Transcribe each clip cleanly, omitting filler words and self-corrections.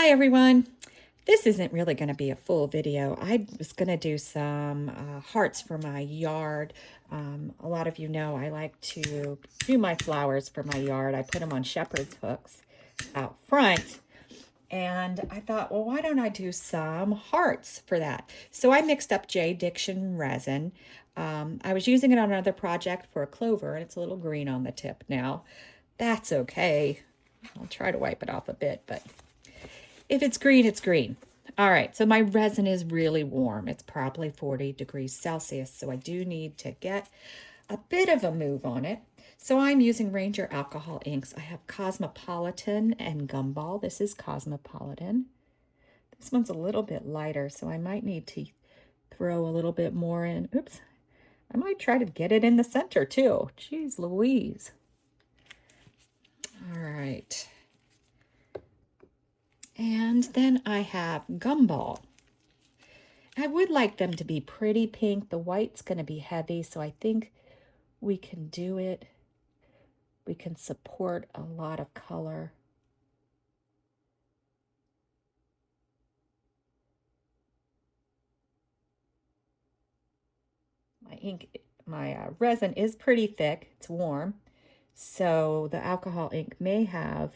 Hi everyone. This isn't really going to be a full video. I was going to do some hearts for my yard. A lot of you know I like to do my flowers for my yard. I put them on shepherd's hooks out front. And I thought, well, why don't I do some hearts for that? So I mixed up J. Diction resin. I was using it on another project for a clover, and it's a little green on the tip now. That's okay. I'll try to wipe it off a bit, but if it's green, it's green. All right, so my resin is really warm. It's probably 40 degrees Celsius, so I do need to get a bit of a move on it. So I'm using Ranger alcohol inks. I have Cosmopolitan and Gumball. This is Cosmopolitan. This one's a little bit lighter, so I might need to throw a little bit more in. Oops. I might try to get it in the center too. Jeez Louise. All right. And then I have Gumball. I would like them to be pretty pink. The white's going to be heavy, so I think we can do it. We can support a lot of color. My resin is pretty thick. It's warm, so the alcohol ink may have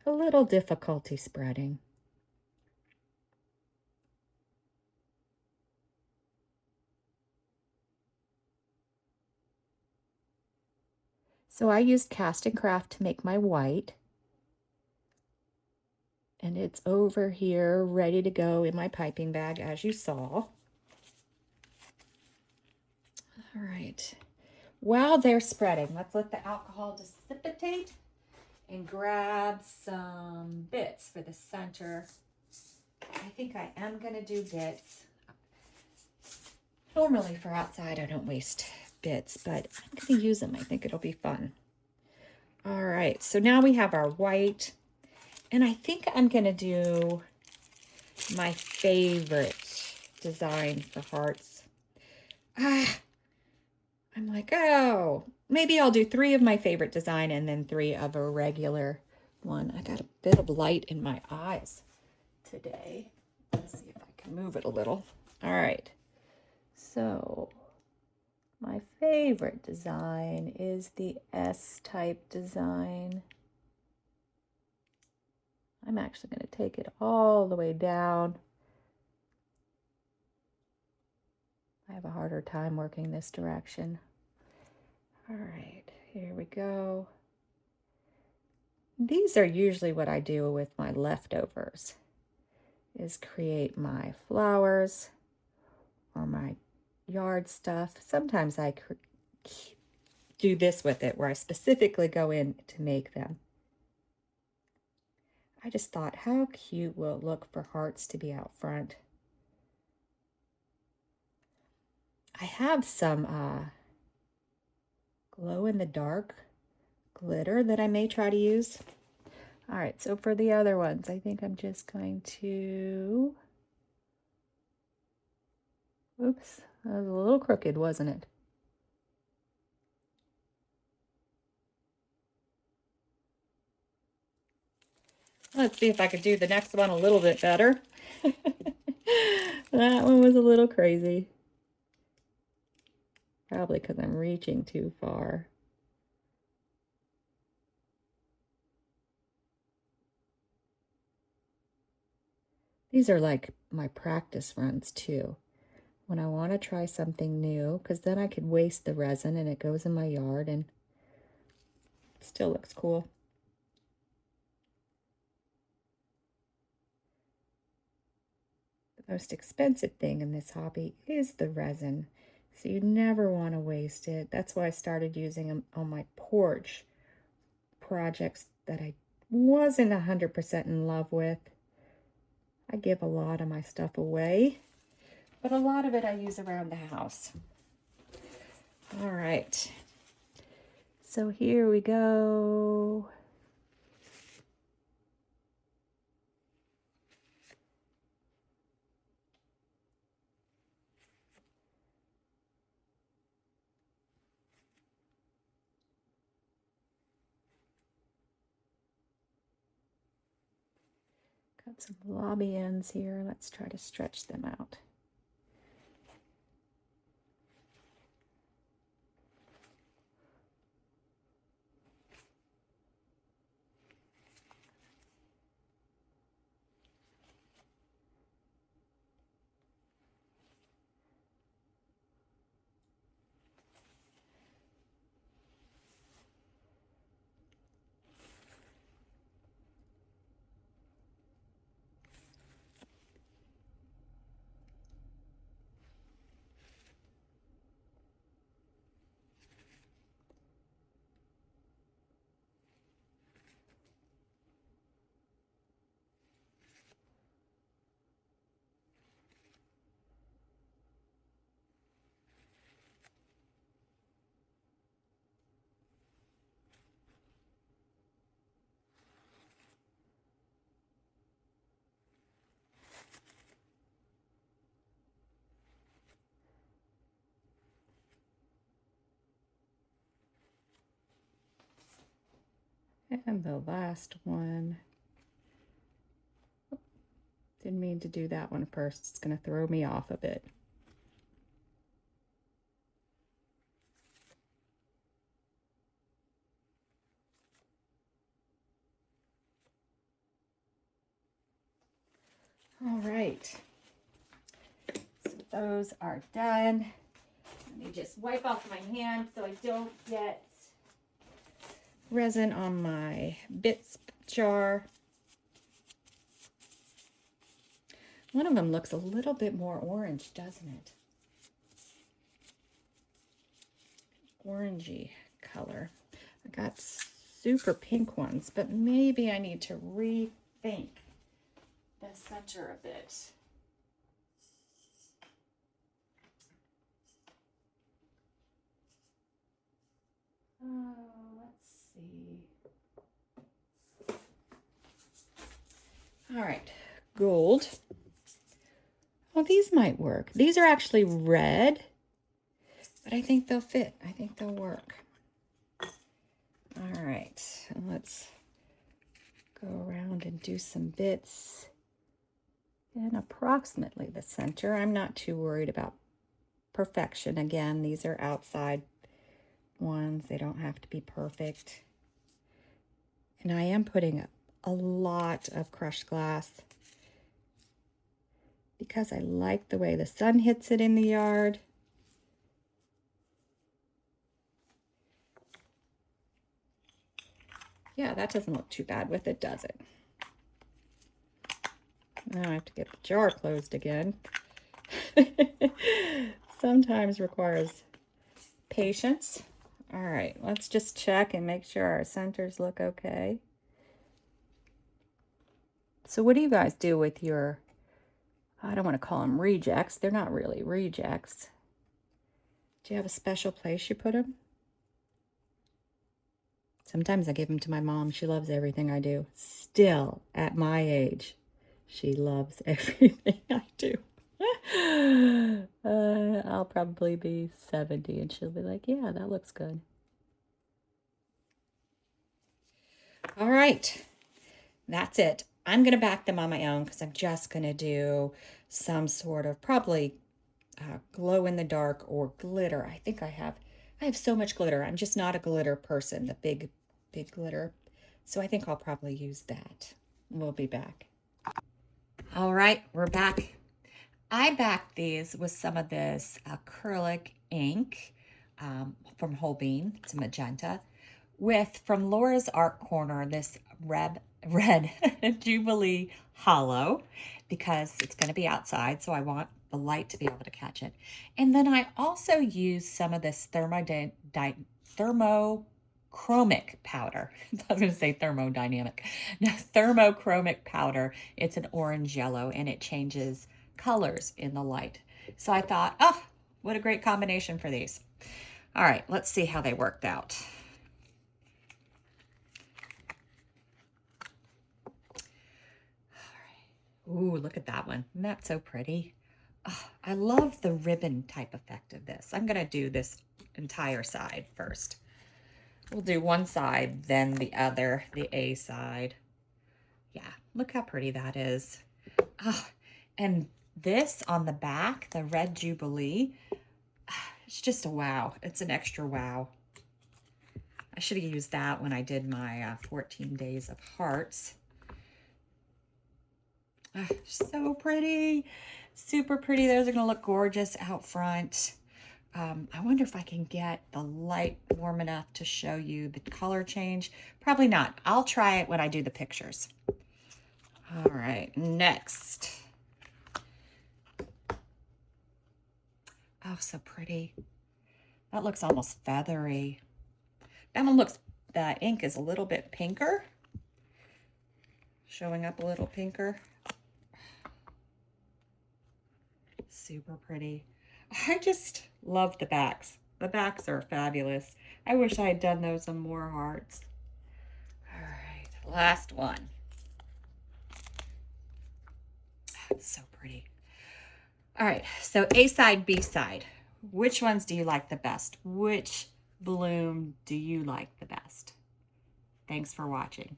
a little difficulty spreading. So I used Cast and Craft to make my white. And it's over here ready to go in my piping bag, as you saw. All right. While they're spreading, let's let the alcohol dissipate and grab some bits for the center. I think I am going to do bits. Normally for outside, I don't waste bits, but I'm going to use them. I think it'll be fun. All right, so now we have our white, and I think I'm going to do my favorite design for hearts. I'm like, oh, maybe I'll do 3 of my favorite design and then 3 of a regular one. I got a bit of light in my eyes today. Let's see if I can move it a little. All right. So my favorite design is the S-type design. I'm actually going to take it all the way down. I have a harder time working this direction. All right, here we go. These are usually what I do with my leftovers, is create my flowers or my yard stuff. Sometimes I do this with it where I specifically go in to make them. I just thought, how cute will it look for hearts to be out front? I have some glow-in-the-dark glitter that I may try to use. All right, so for the other ones, I think I'm just going to... Oops, that was a little crooked, wasn't it? Let's see if I could do the next one a little bit better. That one was a little crazy. Probably because I'm reaching too far. These are like my practice runs too. When I want to try something new, because then I could waste the resin and it goes in my yard and it still looks cool. The most expensive thing in this hobby is the resin. So you never want to waste it. That's why I started using them on my porch projects that I wasn't 100% in love with. I give a lot of my stuff away, but a lot of it I use around the house. All right. So here we go. Got some lobby ends here. Let's try to stretch them out. And the last one. Didn't mean to do that one first. It's going to throw me off a bit. All right. So those are done. Let me just wipe off my hand so I don't get resin on my bits jar. One of them looks a little bit more orange, doesn't it? Orangey color. I got super pink ones, but maybe I need to rethink the center a bit. Oh, let's see. All right, gold. Oh, these might work. These are actually red, but I think they'll fit. I think they'll work. All right, let's go around and do some bits in approximately the center. I'm not too worried about perfection. Again, these are outside ones. They don't have to be perfect. And I am putting a lot of crushed glass because I like the way the sun hits it in the yard. Yeah, that doesn't look too bad with it, does it? Now I have to get the jar closed again. Sometimes requires patience. All right, let's just check and make sure our centers look okay. So what do you guys do with your, I don't want to call them rejects. They're not really rejects. Do you have a special place you put them? Sometimes I give them to my mom. She loves everything I do. Still, at my age, she loves everything I do. I'll probably be 70 and she'll be like, yeah, that looks good. All right, that's it. I'm going to back them on my own because I'm just going to do some sort of probably glow in the dark or glitter. I think I have so much glitter. I'm just not a glitter person, the big glitter. So I think I'll probably use that. We'll be back. All right, we're back. I backed these with some of this acrylic ink from Whole Bean. It's a magenta. With, from Laura's Art Corner, this red Jubilee Hollow, because it's going to be outside, so I want the light to be able to catch it. And then I also used some of this thermochromic powder. I was going to say thermodynamic. No, thermochromic powder. It's an orange yellow, and it changes colors in the light. So I thought, oh, what a great combination for these. All right, let's see how they worked out. Ooh, look at that one. Isn't that so pretty? Oh, I love the ribbon type effect of this. I'm going to do this entire side first. We'll do one side, then the other, the A side. Yeah, Look how pretty that is. Oh, and this on the back, the red Jubilee, it's just a wow. It's an extra wow. I should have used that when I did my 14 days of hearts. So pretty. Super pretty. Those are going to look gorgeous out front. I wonder if I can get the light warm enough to show you the color change. Probably not. I'll try it when I do the pictures. All right, next. Oh, so pretty. That looks almost feathery. That one looks, the ink is a little bit pinker. Showing up a little pinker. Super pretty. I just love the backs. The backs are fabulous. I wish I had done those on more hearts. All right, last one. So pretty. All right, so A side, B side. Which ones do you like the best? Which bloom do you like the best? Thanks for watching.